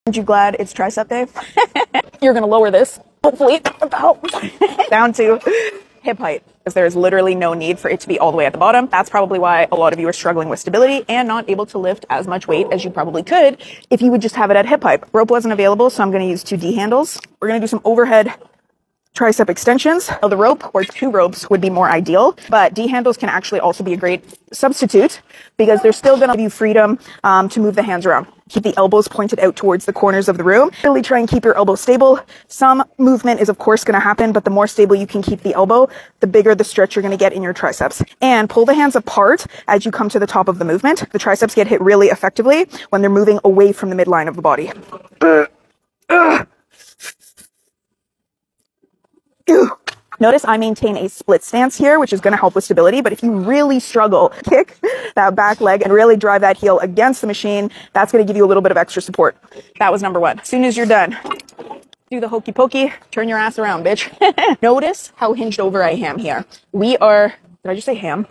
Aren't you glad it's tricep day? You're gonna lower this, hopefully, about down to hip height, because there is literally no need for it to be all the way at the bottom. That's probably why a lot of you are struggling with stability and not able to lift as much weight as you probably could if you would just have it at hip height. Rope wasn't available, so I'm going to use 2 D handles. We're going to do some overhead tricep extensions. The rope or 2 ropes would be more ideal, but D handles can actually also be a great substitute because they're still going to give you freedom to move the hands around. Keep the elbows pointed out towards the corners of the room. Really try and keep your elbow stable. Some movement is of course going to happen, but the more stable you can keep the elbow, the bigger the stretch you're going to get in your triceps. And pull the hands apart as you come to the top of the movement. The triceps get hit really effectively when they're moving away from the midline of the body. Notice I maintain a split stance here, which is going to help with stability. But if you really struggle, kick that back leg and really drive that heel against the machine, that's going to give you a little bit of extra support. That was number 1. As soon as you're done, do the hokey pokey, turn your ass around, bitch. Notice how hinged over I am here. Did I just say ham?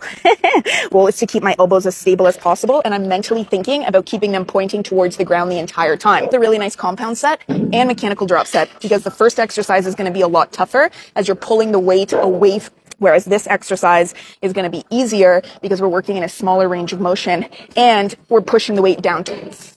Well, it's to keep my elbows as stable as possible, and I'm mentally thinking about keeping them pointing towards the ground the entire time. It's a really nice compound set and mechanical drop set because the first exercise is going to be a lot tougher as you're pulling the weight away, whereas this exercise is going to be easier because we're working in a smaller range of motion and we're pushing the weight down towards.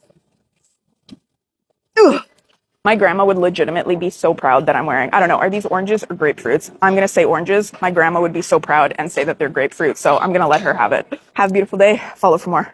My grandma would legitimately be so proud that I'm wearing, I don't know, are these oranges or grapefruits? I'm going to say oranges. My grandma would be so proud and say that they're grapefruit. So I'm going to let her have it. Have a beautiful day. Follow for more.